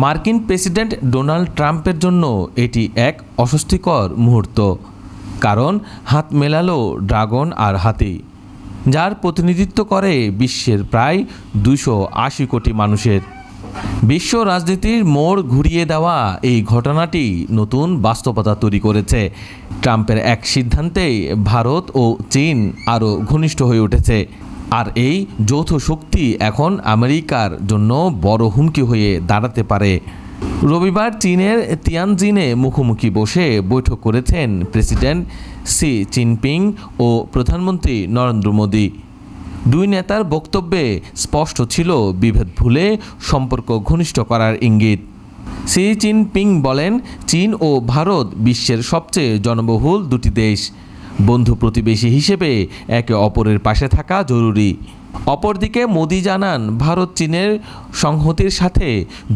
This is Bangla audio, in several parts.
মার্কিন প্রেসিডেন্ট ডোনাল্ড ট্রাম্পের জন্য এটি এক অস্বস্তিকর মুহূর্ত, কারণ হাত মেলালো ড্রাগন আর হাতি, যার প্রতিনিধিত্ব করে বিশ্বের প্রায় 280 কোটি মানুষের। বিশ্ব রাজনীতির মোড় ঘুরিয়ে দেওয়া এই ঘটনাটি নতুন বাস্তবতা তৈরি করেছে। ট্রাম্পের এক সিদ্ধান্তেই ভারত ও চীন আরও ঘনিষ্ঠ হয়ে উঠেছে, আর এই যৌথ শক্তি এখন আমেরিকার জন্য বড় হুমকি হয়ে দাঁড়াতে পারে। রবিবার চীনের তিয়ানজিনে মুখোমুখি বসে বৈঠক করেছেন প্রেসিডেন্ট শি জিনপিং ও প্রধানমন্ত্রী নরেন্দ্র মোদি। দুই নেতার বক্তব্যে স্পষ্ট ছিল বিভেদ ভুলে সম্পর্ক ঘনিষ্ঠ করার ইঙ্গিত। শি জিনপিং বলেন, চীন ও ভারত বিশ্বের সবচেয়ে জনবহুল দুটি দেশ। বন্ধু প্রতিবেশী হিসেবে একে অপরের পাশে থাকা জরুরি। অপরদিকে মোদি জানান, ভারত চীনের সংহতির সাথে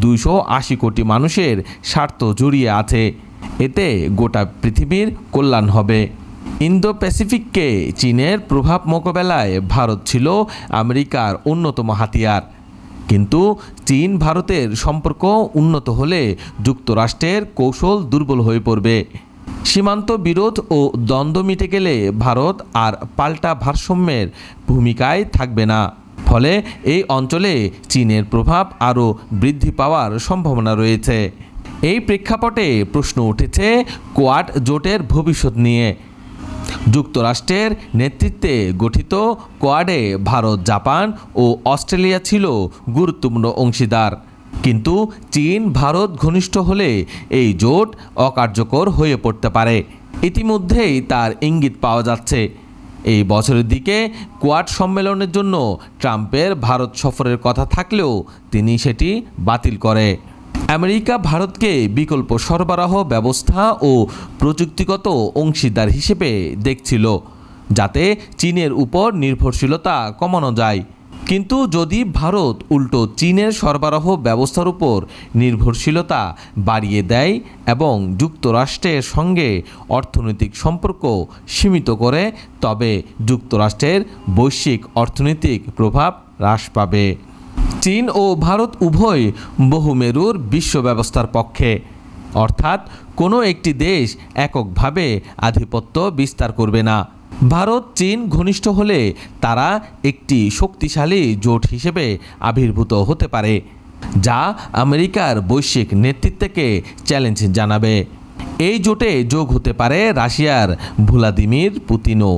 280 কোটি মানুষের স্বার্থ জড়িয়ে আছে। এতে গোটা পৃথিবীর কল্যাণ হবে। ইন্দো প্যাসিফিককে চীনের প্রভাব মোকাবেলায় ভারত ছিল আমেরিকার অন্যতম হাতিয়ার, কিন্তু চীন ভারতের সম্পর্ক উন্নত হলে যুক্তরাষ্ট্রের কৌশল দুর্বল হয়ে পড়বে। সীমান্ত বিরোধ ও দ্বন্দ্ব মিটে গেলে ভারত আর পাল্টা ভারসাম্যের ভূমিকায় থাকবে না। ফলে এই অঞ্চলে চীনের প্রভাব আরও বৃদ্ধি পাওয়ার সম্ভাবনা রয়েছে। এই প্রেক্ষাপটে প্রশ্ন উঠেছে কোয়াড জোটের ভবিষ্যৎ নিয়ে। যুক্তরাষ্ট্রের নেতৃত্বে গঠিত কোয়াডে ভারত, জাপান ও অস্ট্রেলিয়া ছিল গুরুত্বপূর্ণ অংশীদার, কিন্তু চীন ভারত ঘনিষ্ঠ হলে এই জোট অকার্যকর হয়ে পড়তে পারে। ইতিমধ্যেই তার ইঙ্গিত পাওয়া যাচ্ছে। এই বছরের দিকে কোয়াড সম্মেলনের জন্য ট্রাম্পের ভারত সফরের কথা থাকলেও তিনি সেটি বাতিল করে। আমেরিকা ভারতকে বিকল্প সরবরাহ ব্যবস্থা ও প্রযুক্তিগত অংশীদার হিসেবে দেখছিল, যাতে চীনের উপর নির্ভরশীলতা কমানো যায়। কিন্তু যদি ভারত উল্টো চীনের সরবরাহ ব্যবস্থার উপর নির্ভরশীলতা বাড়িয়ে দেয় এবং যুক্তরাষ্ট্রের সঙ্গে অর্থনৈতিক সম্পর্ক সীমিত করে, তবে যুক্তরাষ্ট্রের বৈশ্বিক অর্থনৈতিক প্রভাব হ্রাস পাবে। চীন ও ভারত উভয় বহুমেরুর বিশ্ব ব্যবস্থার পক্ষে, অর্থাৎ কোনো একটি দেশ এককভাবে আধিপত্য বিস্তার করবে না। ভারত চীন ঘনিষ্ঠ হলে তারা একটি শক্তিশালী জোট হিসেবে আবির্ভূত হতে পারে, যা আমেরিকার বৈশ্বিক নেতৃত্বকে চ্যালেঞ্জ জানাবে। এই জোটে যোগ হতে পারে রাশিয়ার ভ্লাদিমির পুতিনও।